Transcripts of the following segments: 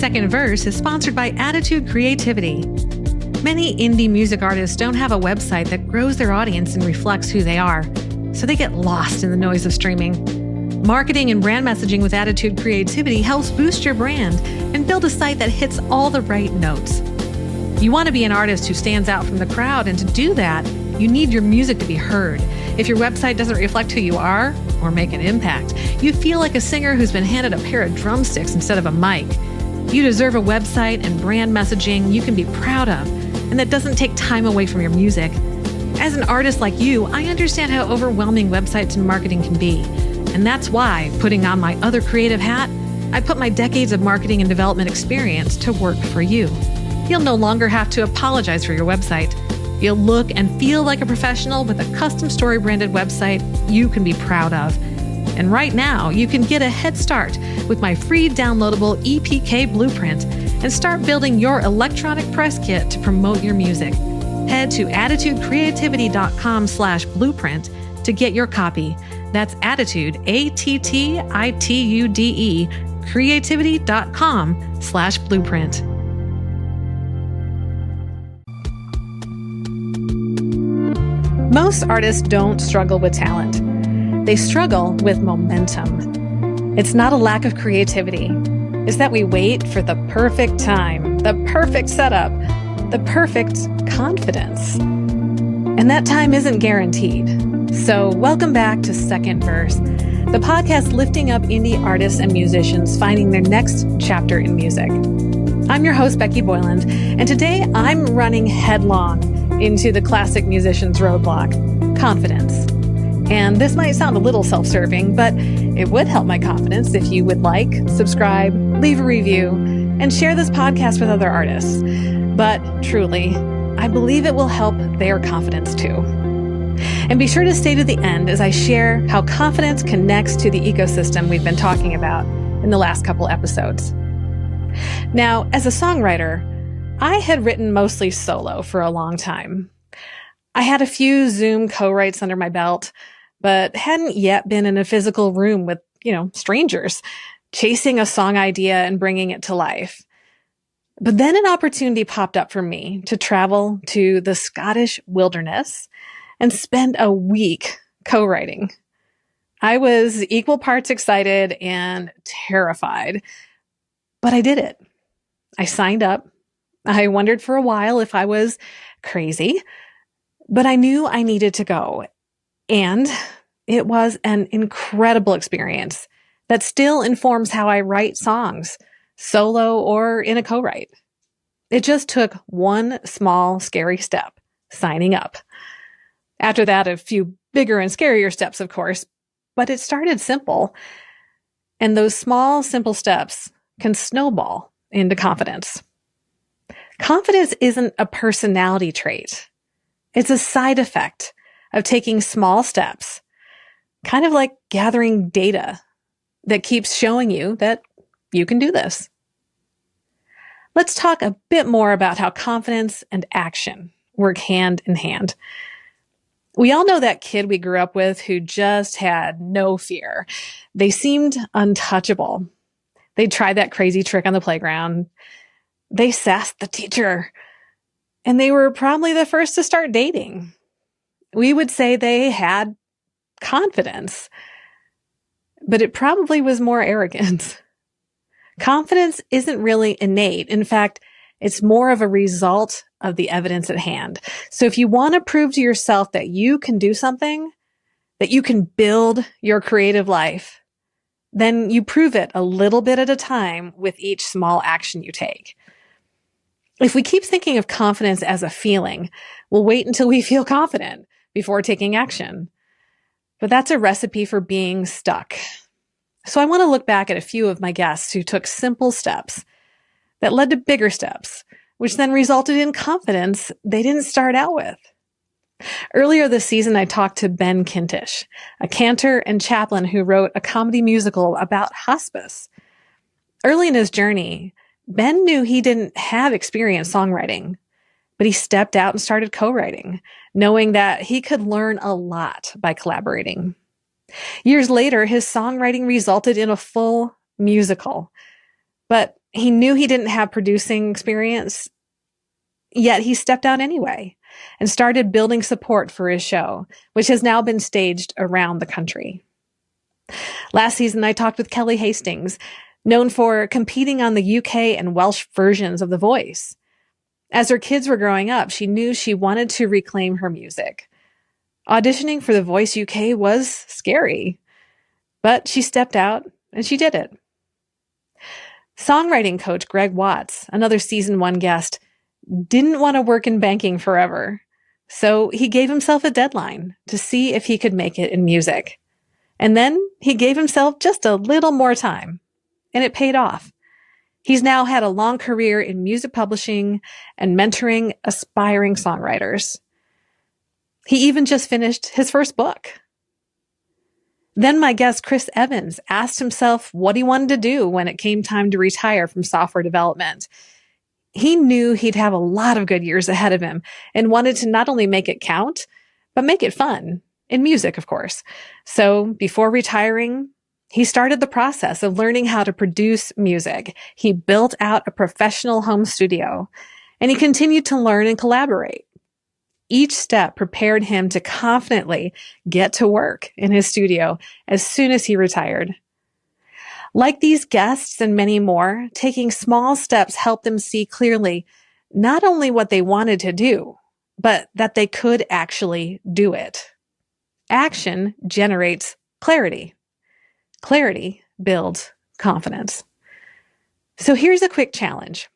Second Verse is sponsored by Attitude Creativity. Many indie music artists don't have a website that grows their audience and reflects who they are, so they get lost in the noise of streaming. Marketing and brand messaging with Attitude Creativity helps boost your brand and build a site that hits all the right notes. You want to be an artist who stands out from the crowd, and to do that, you need your music to be heard. If your website doesn't reflect who you are or make an impact, you feel like a singer who's been handed a pair of drumsticks instead of a mic. You deserve a website and brand messaging you can be proud of, and that doesn't take time away from your music. As an artist like you, I understand how overwhelming websites and marketing can be. And that's why, putting on my other creative hat, I put my decades of marketing and development experience to work for you. You'll no longer have to apologize for your website. You'll look and feel like a professional with a custom story branded website you can be proud of. And right now, you can get a head start with my free downloadable EPK blueprint and start building your electronic press kit to promote your music. Head to attitudecreativity.com/blueprint to get your copy. That's Attitude, ATTITUDE, creativity.com/blueprint. Most artists don't struggle with talent. They struggle with momentum. It's not a lack of creativity. It's that we wait for the perfect time, the perfect setup, the perfect confidence. And that time isn't guaranteed. So welcome back to Second Verse, the podcast lifting up indie artists and musicians finding their next chapter in music. I'm your host, Becky Boyland, and today I'm running headlong into the classic musician's roadblock, confidence. And this might sound a little self-serving, but it would help my confidence if you would like, subscribe, leave a review, and share this podcast with other artists. But truly, I believe it will help their confidence too. And be sure to stay to the end as I share how confidence connects to the ecosystem we've been talking about in the last couple episodes. Now, as a songwriter, I had written mostly solo for a long time. I had a few Zoom co-writes under my belt, but hadn't yet been in a physical room with, strangers, chasing a song idea and bringing it to life. But then an opportunity popped up for me to travel to the Scottish wilderness and spend a week co-writing. I was equal parts excited and terrified, but I did it. I signed up. I wondered for a while if I was crazy, but I knew I needed to go. And it was an incredible experience that still informs how I write songs, solo or in a co-write. It just took one small, scary step, signing up. After that, a few bigger and scarier steps, of course, but it started simple. And those small, simple steps can snowball into confidence. Confidence isn't a personality trait. It's a side effect of taking small steps, kind of like gathering data that keeps showing you that you can do this. Let's talk a bit more about how confidence and action work hand in hand. We all know that kid we grew up with who just had no fear. They seemed untouchable. They'd try that crazy trick on the playground. They sassed the teacher. And they were probably the first to start dating. We would say they had confidence, but it probably was more arrogant. Confidence isn't really innate. In fact, it's more of a result of the evidence at hand. So if you want to prove to yourself that you can do something, that you can build your creative life, then you prove it a little bit at a time with each small action you take. If we keep thinking of confidence as a feeling, we'll wait until we feel confident before taking action. But that's a recipe for being stuck. So I want to look back at a few of my guests who took simple steps that led to bigger steps, which then resulted in confidence they didn't start out with. Earlier this season, I talked to Ben Kintish, a cantor and chaplain who wrote a comedy musical about hospice. Early in his journey, Ben knew he didn't have experience songwriting, but he stepped out and started co-writing, knowing that he could learn a lot by collaborating. Years later, his songwriting resulted in a full musical, but He knew he didn't have producing experience, yet he stepped out anyway and started building support for his show, which has now been staged around the country. Last season, I talked with Kelly Hastings, known for competing on the UK and Welsh versions of The Voice. As her kids were growing up, she knew she wanted to reclaim her music. Auditioning for The Voice UK was scary, but she stepped out and she did it. Songwriting coach Greg Watts, another season 1 guest, didn't want to work in banking forever, so he gave himself a deadline to see if he could make it in music. And then he gave himself just a little more time, and it paid off. He's now had a long career in music publishing and mentoring aspiring songwriters. He even just finished his first book. Then my guest, Chris Evans, asked himself what he wanted to do when it came time to retire from software development. He knew he'd have a lot of good years ahead of him and wanted to not only make it count, but make it fun. In music, of course. So before retiring, he started the process of learning how to produce music. He built out a professional home studio, and he continued to learn and collaborate. Each step prepared him to confidently get to work in his studio as soon as he retired. Like these guests and many more, taking small steps helped them see clearly not only what they wanted to do, but that they could actually do it. Action generates clarity. Clarity builds confidence. So here's a quick challenge.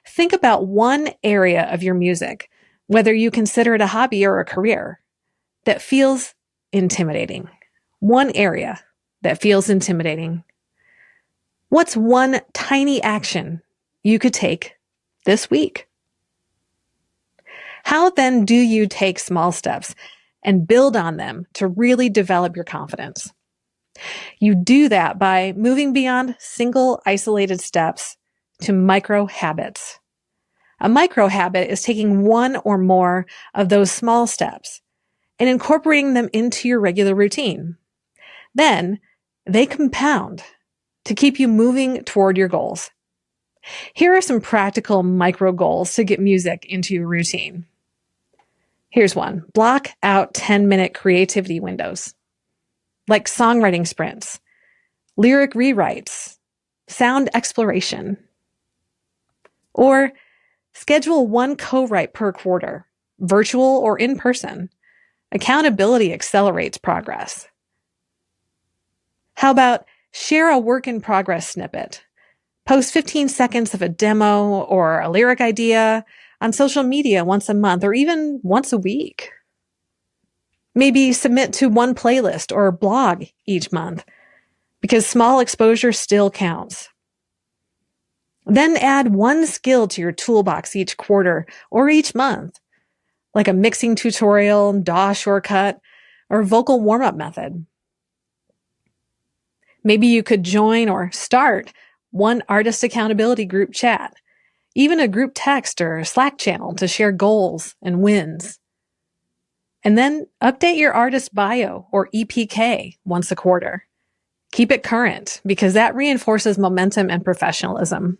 Think about one area of your music, whether you consider it a hobby or a career, that feels intimidating. One area that feels intimidating. What's one tiny action you could take this week? How then do you take small steps and build on them to really develop your confidence? You do that by moving beyond single isolated steps to micro habits. A micro habit is taking one or more of those small steps and incorporating them into your regular routine. Then they compound to keep you moving toward your goals. Here are some practical micro goals to get music into your routine. Here's one. Block out 10-minute creativity windows, like songwriting sprints, lyric rewrites, sound exploration. Or schedule one co-write per quarter, virtual or in person. Accountability accelerates progress. How about share a work in progress snippet? Post 15 seconds of a demo or a lyric idea on social media once a month or even once a week. Maybe submit to one playlist or blog each month, because small exposure still counts. Then add one skill to your toolbox each quarter or each month, like a mixing tutorial, DAW shortcut, or vocal warm-up method. Maybe you could join or start one artist accountability group chat, even a group text or Slack channel to share goals and wins. And then update your artist bio or EPK once a quarter. Keep it current because that reinforces momentum and professionalism.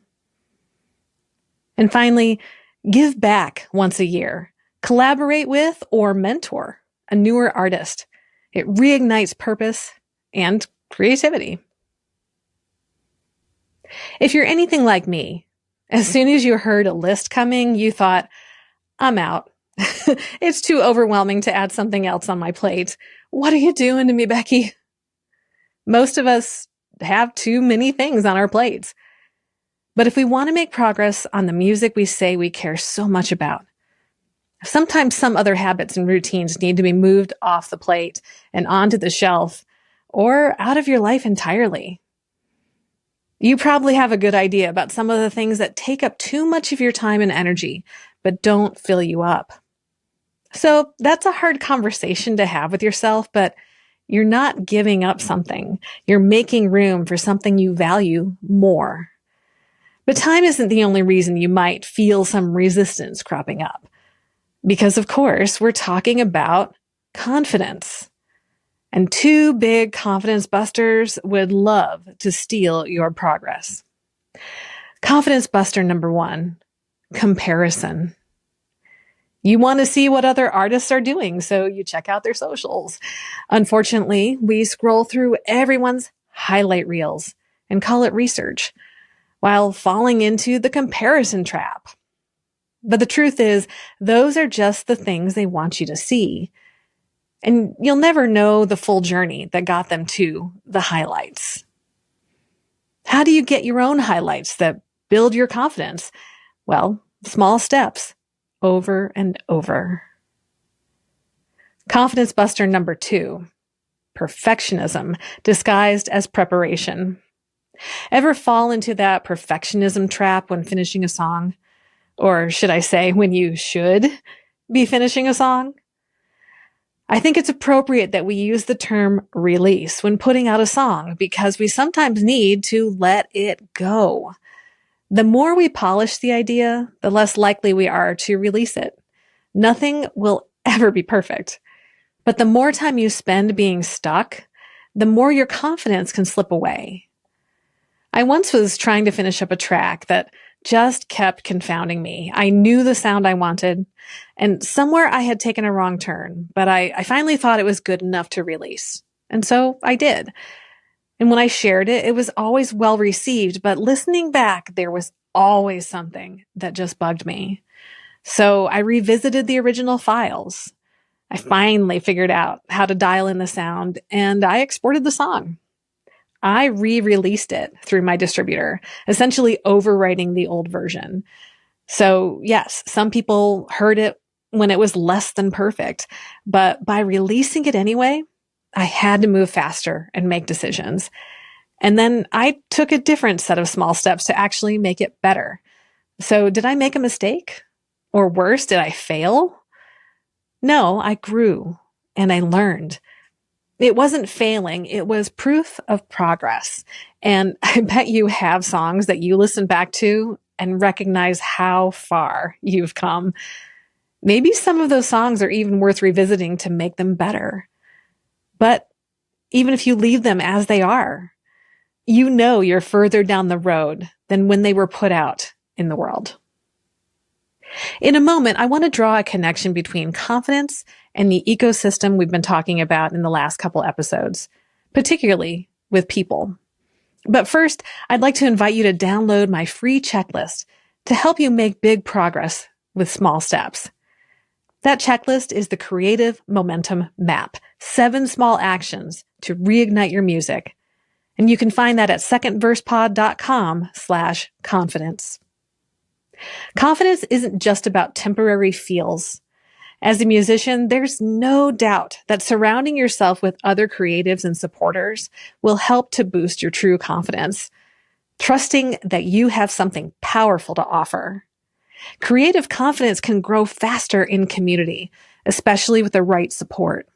And finally, give back once a year. Collaborate with or mentor a newer artist. It reignites purpose and creativity. If you're anything like me, as soon as you heard a list coming, you thought, I'm out. It's too overwhelming to add something else on my plate. What are you doing to me, Becky? Most of us have too many things on our plates. But if we want to make progress on the music we say we care so much about, sometimes some other habits and routines need to be moved off the plate and onto the shelf or out of your life entirely. You probably have a good idea about some of the things that take up too much of your time and energy, but don't fill you up. So that's a hard conversation to have with yourself, but you're not giving up something. You're making room for something you value more. But time isn't the only reason you might feel some resistance cropping up. Because, of course, we're talking about confidence. And two big confidence busters would love to steal your progress. Confidence buster number 1, comparison. You want to see what other artists are doing, so you check out their socials. Unfortunately, we scroll through everyone's highlight reels and call it research, while falling into the comparison trap. But the truth is, those are just the things they want you to see. And you'll never know the full journey that got them to the highlights. How do you get your own highlights that build your confidence? Well, small steps, over and over. Confidence buster number 2, perfectionism disguised as preparation. Ever fall into that perfectionism trap when finishing a song? Or should I say, when you should be finishing a song? I think it's appropriate that we use the term release when putting out a song because we sometimes need to let it go. The more we polish the idea, the less likely we are to release it. Nothing will ever be perfect. But the more time you spend being stuck, the more your confidence can slip away. I once was trying to finish up a track that just kept confounding me. I knew the sound I wanted, and somewhere I had taken a wrong turn, but I finally thought it was good enough to release. And so I did. And when I shared it, it was always well received, but listening back, there was always something that just bugged me. So I revisited the original files. I finally figured out how to dial in the sound, and I exported the song. I re-released it through my distributor, essentially overwriting the old version. So yes, some people heard it when it was less than perfect, but by releasing it anyway, I had to move faster and make decisions. And then I took a different set of small steps to actually make it better. So did I make a mistake? Or worse, did I fail? No, I grew and I learned. It wasn't failing. It was proof of progress. And I bet you have songs that you listen back to and recognize how far you've come. Maybe some of those songs are even worth revisiting to make them better. But even if you leave them as they are, you know you're further down the road than when they were put out in the world. In a moment, I want to draw a connection between confidence and the ecosystem we've been talking about in the last couple episodes, particularly with people. But first, I'd like to invite you to download my free checklist to help you make big progress with small steps. That checklist is the Creative Momentum Map, 7 small actions to reignite your music. And you can find that at secondversepod.com/confidence. Confidence isn't just about temporary feels. As a musician, there's no doubt that surrounding yourself with other creatives and supporters will help to boost your true confidence, trusting that you have something powerful to offer. Creative confidence can grow faster in community, especially with the right support.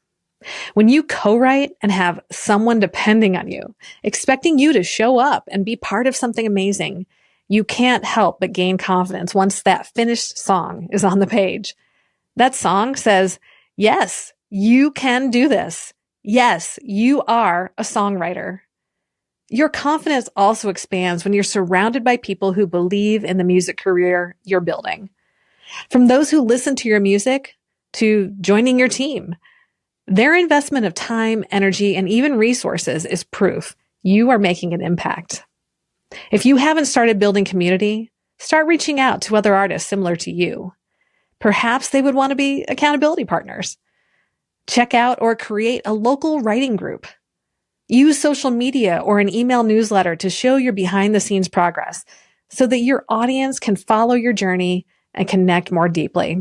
When you co-write and have someone depending on you, expecting you to show up and be part of something amazing, you can't help but gain confidence once that finished song is on the page. That song says, yes, you can do this. Yes, you are a songwriter. Your confidence also expands when you're surrounded by people who believe in the music career you're building. From those who listen to your music to joining your team, their investment of time, energy, and even resources is proof you are making an impact. If you haven't started building community, start reaching out to other artists similar to you. Perhaps they would want to be accountability partners. Check out or create a local writing group. Use social media or an email newsletter to show your behind-the-scenes progress so that your audience can follow your journey and connect more deeply.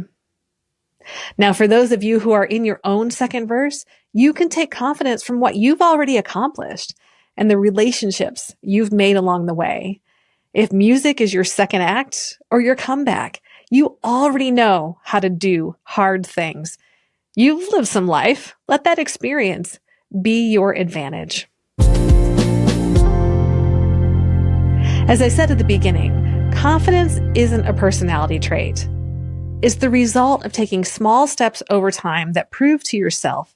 Now, for those of you who are in your own second verse, you can take confidence from what you've already accomplished and the relationships you've made along the way. If music is your second act or your comeback, you already know how to do hard things. You've lived some life. Let that experience be your advantage. As I said at the beginning, confidence isn't a personality trait. It's the result of taking small steps over time that prove to yourself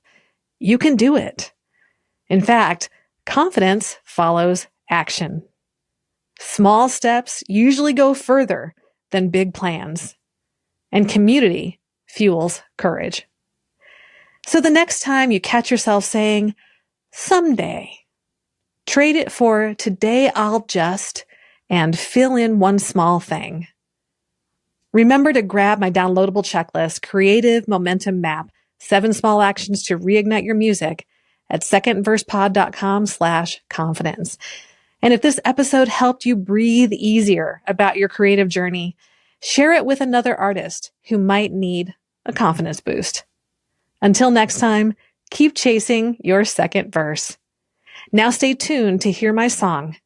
you can do it. In fact, confidence follows action. Small steps usually go further than big plans, and community fuels courage. So the next time you catch yourself saying, someday, trade it for today I'll just, and fill in one small thing. Remember to grab my downloadable checklist, Creative Momentum Map, 7 small actions to reignite your music at secondversepod.com/confidence. And if this episode helped you breathe easier about your creative journey, share it with another artist who might need a confidence boost. Until next time, keep chasing your second verse. Now stay tuned to hear my song,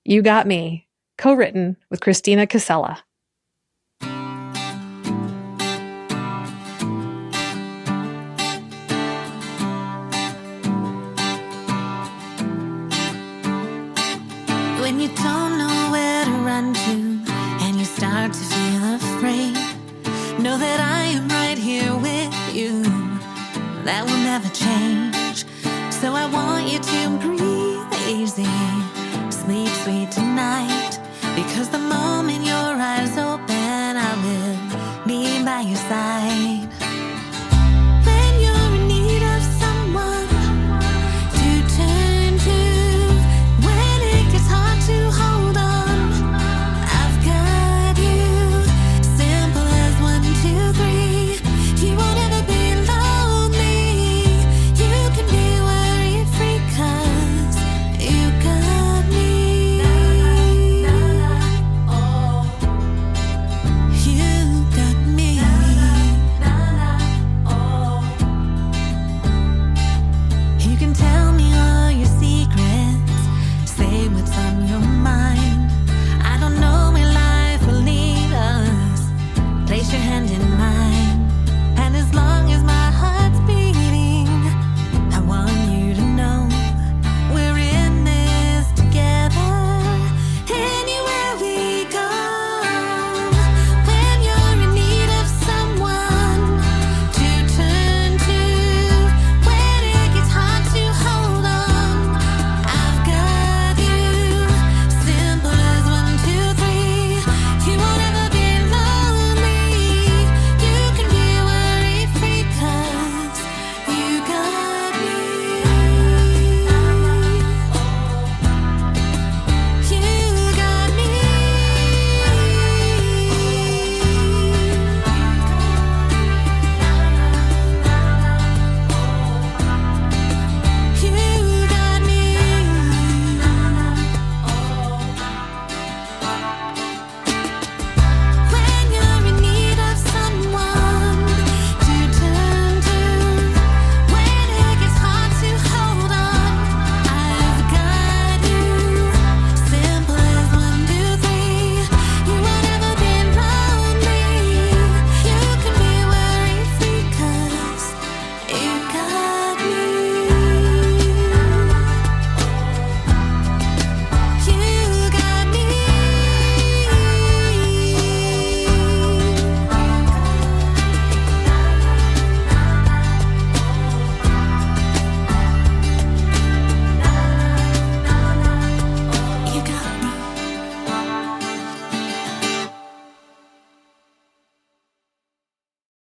You Got Me, co-written with Christina Casella. When you don't know where to run to and you start to feel afraid, know that I am right here with you. That will never change. So I want you to breathe easy, sleep sweet tonight, because the